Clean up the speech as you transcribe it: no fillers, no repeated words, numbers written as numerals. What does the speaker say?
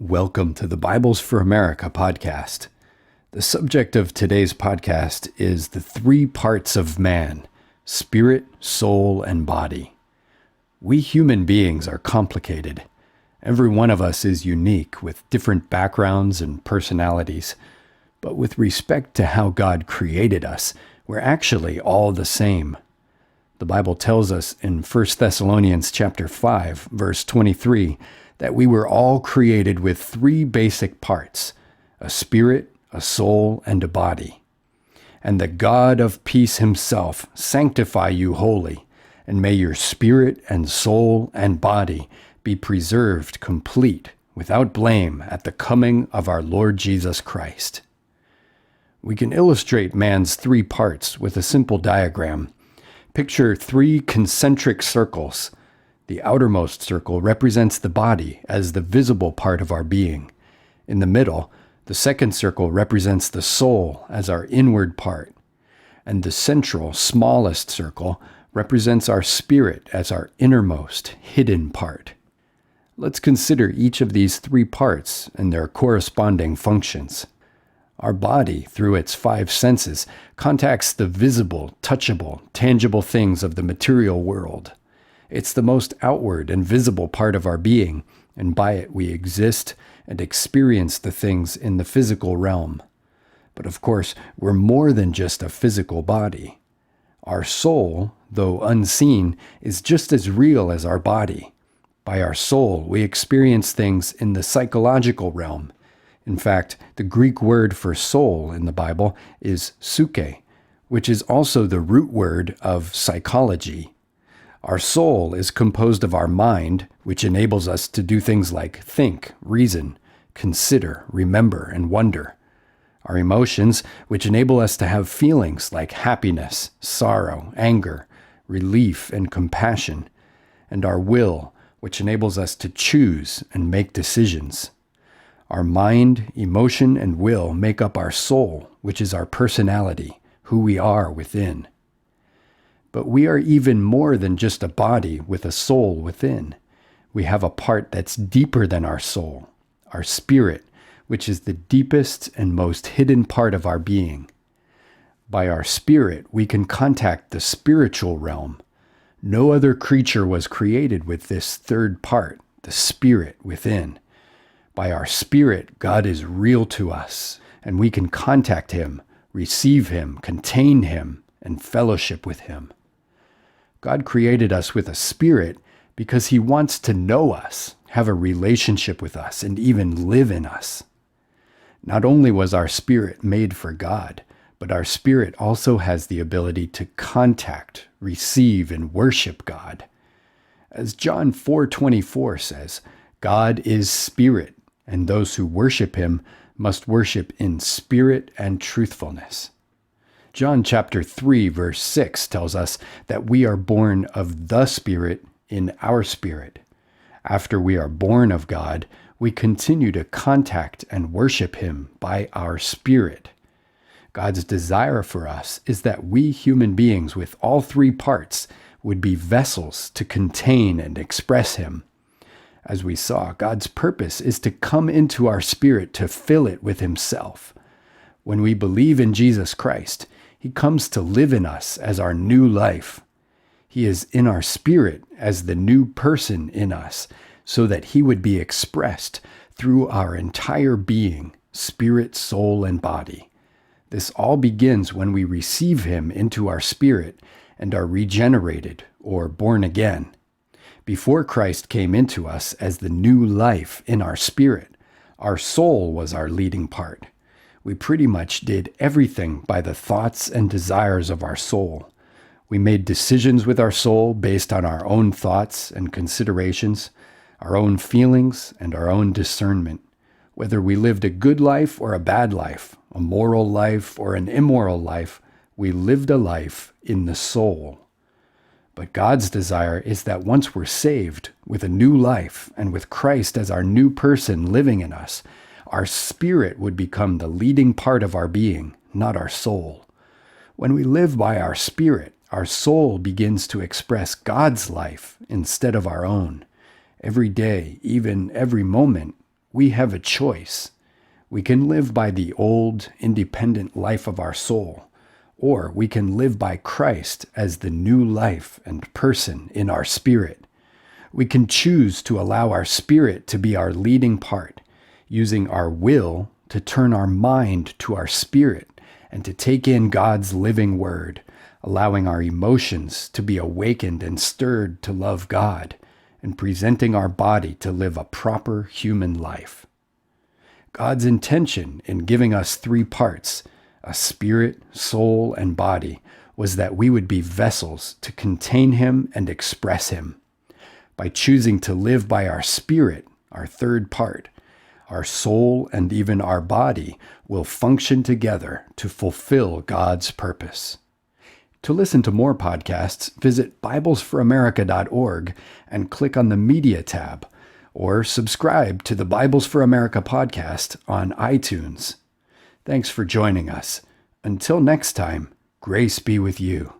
Welcome to the Bibles for America podcast. The subject of today's podcast is the three parts of man: spirit, soul, and body. We human beings are complicated. Every one of us is unique with different backgrounds and personalities. But with respect to how God created us, we're actually all the same. The Bible tells us in 1 Thessalonians chapter 5, verse 23, that we were all created with three basic parts: a spirit, a soul, and a body. And the God of peace himself sanctify you wholly, and may your spirit and soul and body be preserved complete, without blame, at the coming of our Lord Jesus Christ. We can illustrate man's three parts with a simple diagram. Picture three concentric circles. The outermost circle represents the body as the visible part of our being. In the middle, the second circle represents the soul as our inward part. And the central, smallest circle represents our spirit as our innermost, hidden part. Let's consider each of these three parts and their corresponding functions. Our body, through its five senses, contacts the visible, touchable, tangible things of the material world. It's the most outward and visible part of our being, and by it we exist and experience the things in the physical realm. But of course, we're more than just a physical body. Our soul, though unseen, is just as real as our body. By our soul, we experience things in the psychological realm. In fact, the Greek word for soul in the Bible is psyche, which is also the root word of psychology. Our soul is composed of our mind, which enables us to do things like think, reason, consider, remember, and wonder. Our emotions, which enable us to have feelings like happiness, sorrow, anger, relief, and compassion. And our will, which enables us to choose and make decisions. Our mind, emotion, and will make up our soul, which is our personality, who we are within. But we are even more than just a body with a soul within. We have a part that's deeper than our soul, our spirit, which is the deepest and most hidden part of our being. By our spirit, we can contact the spiritual realm. No other creature was created with this third part, the spirit within. By our spirit, God is real to us, and we can contact him, receive him, contain him, and fellowship with him. God created us with a spirit because he wants to know us, have a relationship with us, and even live in us. Not only was our spirit made for God, but our spirit also has the ability to contact, receive, and worship God. As John 4:24 says, God is spirit, and those who worship him must worship in spirit and truthfulness. John chapter 3 verse 6 tells us that we are born of the Spirit in our spirit. After we are born of God, we continue to contact and worship him by our spirit. God's desire for us is that we human beings with all three parts would be vessels to contain and express him. As we saw, God's purpose is to come into our spirit to fill it with himself. When we believe in Jesus Christ, he comes to live in us as our new life. He is in our spirit as the new person in us, so that he would be expressed through our entire being, spirit, soul, and body. This all begins when we receive him into our spirit and are regenerated or born again. Before Christ came into us as the new life in our spirit, our soul was our leading part. We pretty much did everything by the thoughts and desires of our soul. We made decisions with our soul based on our own thoughts and considerations, our own feelings, and our own discernment. Whether we lived a good life or a bad life, a moral life or an immoral life, we lived a life in the soul. But God's desire is that once we're saved with a new life and with Christ as our new person living in us, our spirit would become the leading part of our being, not our soul. When we live by our spirit, our soul begins to express God's life instead of our own. Every day, even every moment, we have a choice. We can live by the old, independent life of our soul, or we can live by Christ as the new life and person in our spirit. We can choose to allow our spirit to be our leading part, using our will to turn our mind to our spirit and to take in God's living word, allowing our emotions to be awakened and stirred to love God, and presenting our body to live a proper human life. God's intention in giving us three parts, a spirit, soul, and body, was that we would be vessels to contain Him and express Him. By choosing to live by our spirit, our third part, our soul and even our body will function together to fulfill God's purpose. To listen to more podcasts, visit BiblesForAmerica.org and click on the Media tab, or subscribe to the Bibles for America podcast on iTunes. Thanks for joining us. Until next time, grace be with you.